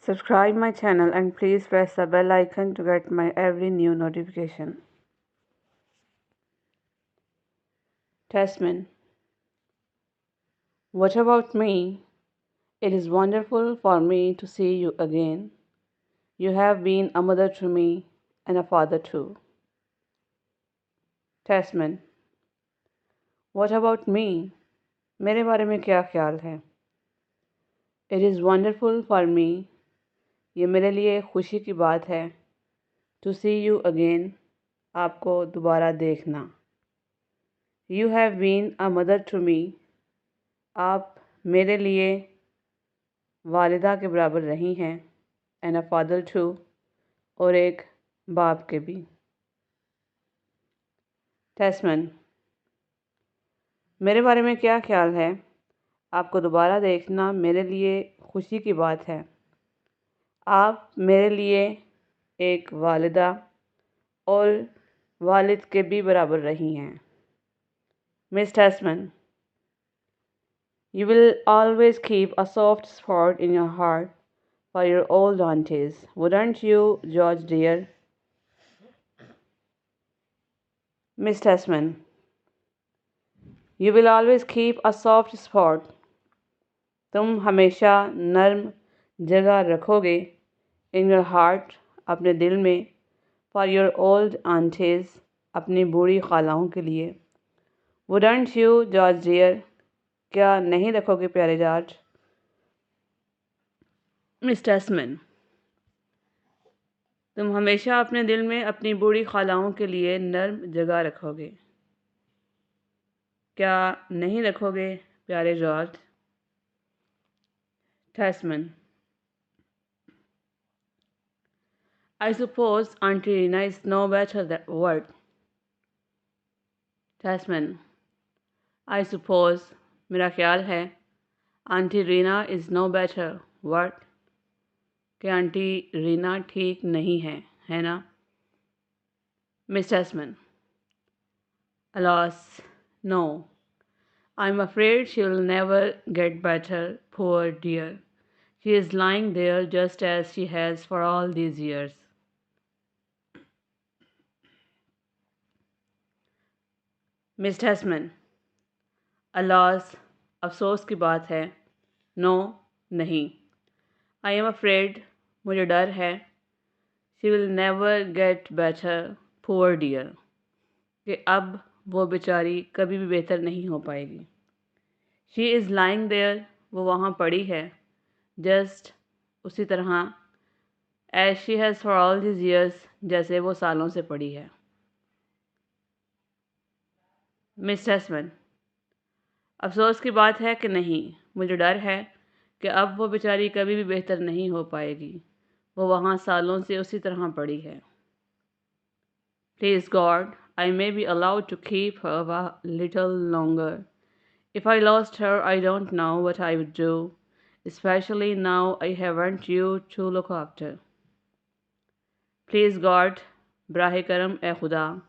Subscribe my channel and please press the bell icon to get my every new notification. Testament. What about me? It is wonderful for me to see you again. You have been a mother to me and a father too. Testament. What about me? मेरे बारे में क्या ख्याल है? It is wonderful for me. ये मेरे लिए खुशी की बात है. To see you again. आपको दोबारा देखना. You have been a mother to me. आप मेरे लिए वालिदा के बराबर रही हैं. And a father too. और एक बाप के भी. Testament. मेरे बारे में क्या ख्याल है? आपको दोबारा देखना मेरे लिए खुशी की बात है. आप मेरे लिए एक वालिदा और वालिद के भी बराबर रही हैं. Miss Testament. You will always keep a soft spot in your heart for your old aunties, wouldn't you, George dear? Miss Testament. You will always keep a soft spot. तुम हमेशा नर्म जगह रखोगे in your heart, अपने दिल में, for your old aunties, अपनी बूढ़ी खालाओं के लिए. Wouldn't you, George dear? क्या नहीं रखोगे प्यारे जॉर्ज? Miss Testament. तुम हमेशा अपने दिल में अपनी बूढ़ी खालाओं के लिए नर्म जगह रखोगे. क्या नहीं रखोगे प्यारे George? Testament. I suppose Auntie Rina is no better than what? Testament. I suppose, मेरा ख्याल है, Auntie Rina is no better what? कि आंटी रीना ठीक नहीं है ना? Miss Testament. Alas, no. I'm afraid she'll never get better, poor dear. She is lying there just as she has for all these years. Miss Testament. Alas, अफसोस की बात है. No, नहीं. I am afraid, मुझे डर है. She will never get better, poor dear. कि अब वो बेचारी कभी भी बेहतर नहीं हो पाएगी. She is lying there, वो वहाँ पड़ी है. Just उसी तरह as she has for all these years, जैसे वो सालों से पड़ी है. Miss Testament. अफसोस की बात है कि नहीं, मुझे डर है कि अब वो बेचारी कभी भी बेहतर नहीं हो पाएगी. वो वहाँ सालों से उसी तरह पड़ी है. Please God, I may be allowed to keep her a little longer. If I lost her, I don't know what I would do, especially now I haven't you to look after. Please God, बराह करम ए खुदा,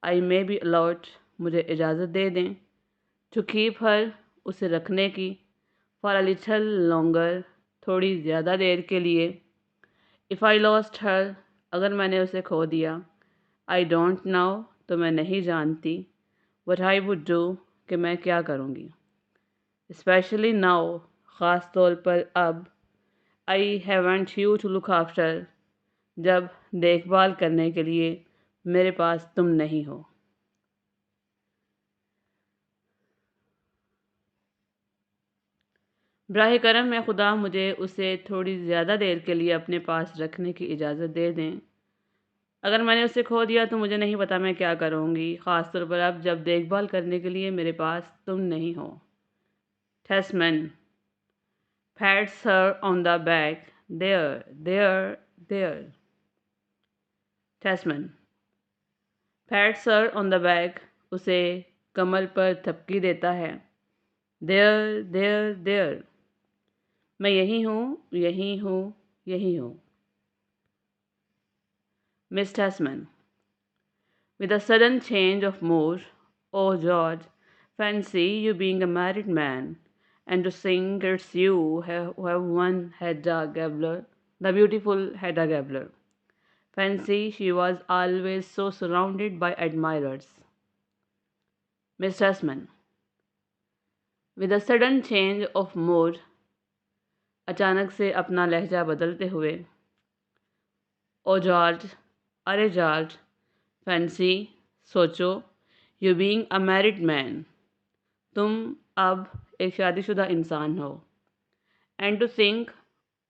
I may be allowed, मुझे इजाज़त दे दें, to keep her, उसे रखने की, for a little longer, थोड़ी ज़्यादा देर के लिए. If I lost her, अगर मैंने उसे खो दिया, I don't know, तो मैं नहीं जानती, what I would do, कि मैं क्या करूँगी. Especially now, ख़ास तौर पर अब, I haven't you to look after, जब देखभाल करने के लिए मेरे पास तुम नहीं हो. बराह करम में खुदा मुझे उसे थोड़ी ज़्यादा देर के लिए अपने पास रखने की इजाज़त दे दें. अगर मैंने उसे खो दिया तो मुझे नहीं पता मैं क्या करूँगी, ख़ास तौर पर अब जब देखभाल करने के लिए मेरे पास तुम नहीं हो. Testament. Pats her on the back. There, there, there. Testament. Pats her on the back. उसे कमर पर थपकी देता है. There, there, there. मैं यही हूँ, यही हूँ, यही हूँ. Miss Testament. With a sudden change of mood, oh George, fancy you being a married man, and to think it's you who have won Hedda Gabler. The beautiful Hedda Gabler. Fancy she was always so surrounded by admirers. Miss Tessman. With a sudden change of mood, अचानक से अपना लहजा बदलते हुए, ओ George, अरे George, fancy, सोचो, you being a married man, तुम अब एक शादीशुदा इंसान हो। एंड टू थिंक,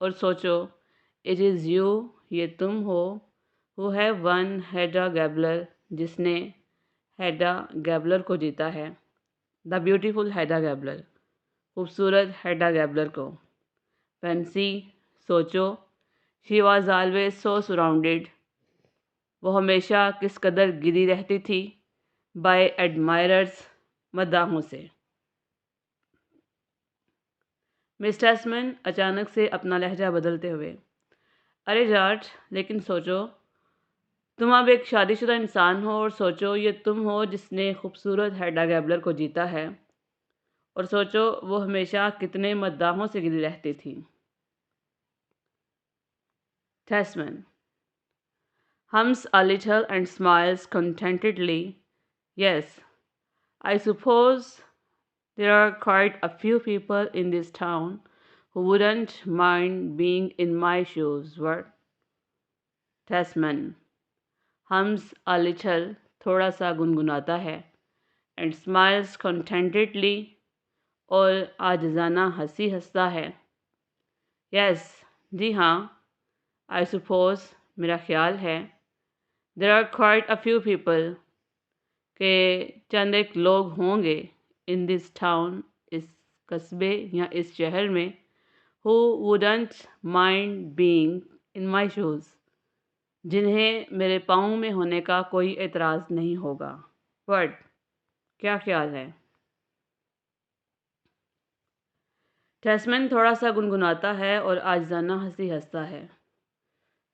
और सोचो, इट इज़ यू, ये तुम हो, who have one Heda Gabler, जिसने हेडा गैबलर को जीता है। द ब्यूटीफुल हेडा गैबलर, खूबसूरत हेडा गैबलर को। फैंसी, सोचो, she was always so surrounded, वो हमेशा किस कदर गिरी रहती थी, बाय एडमायरर्स, मद्दाहों से। मिस टेस्मैन अचानक से अपना लहजा बदलते हुए, अरे जॉर्ज, लेकिन सोचो, तुम अब एक शादीशुदा इंसान हो, और सोचो ये तुम हो जिसने खूबसूरत हेडा गैबलर को जीता है, और सोचो वो हमेशा कितने मद्दाहों से गिरी रहती थी। Tesman hums a little and smiles contentedly. Yes, I suppose there are quite a few people in this town who wouldn't mind being in my shoes. What? Tasman hums a little, थोड़ा सा गुनगुनाता है, and smiles contentedly, और आजिज़ाना हंसी हंसता है। Yes, जी हाँ, I suppose, मेरा ख्याल है, there are quite a few people, के चंद एक लोग होंगे, इन दिस टाउन, इस कस्बे या इस शहर में, who wouldn't mind being in my shoes, जिन्हें मेरे पाँव में होने का कोई एतराज़ नहीं होगा। वर्ड, क्या ख्याल है? टेस्मैन थोड़ा सा गुनगुनाता है और आजिज़ाना हंसी हंसता है।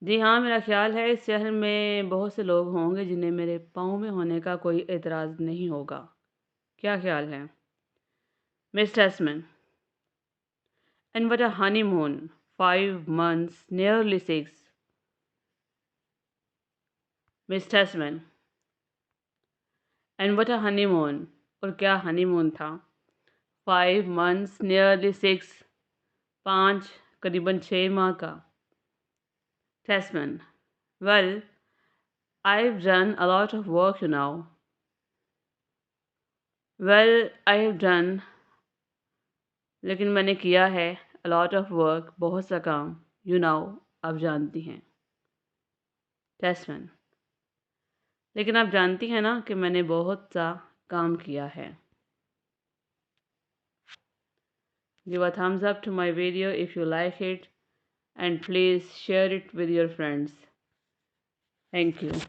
जी हाँ, मेरा ख्याल है इस शहर में बहुत से लोग होंगे जिन्हें मेरे पाँव में होने का कोई एतराज़ नहीं होगा। क्या ख्याल है? Miss Tesman, and what a honeymoon! 5 months, nearly 6. Miss Tasman. And what a honeymoon! और क्या हनीमून था? 5 months, nearly 6. 5, करीबन 6 माह का। Tasman. Well, I've done a lot of work, you know. Well, I've done, लेकिन मैंने किया है, a lot of work, बहुत सा काम, you know, आप जानती हैं। Tasman. लेकिन आप जानती हैं ना कि मैंने बहुत सा काम किया है। Give a thumbs up to my video if you like it, and please share it with your friends. Thank you.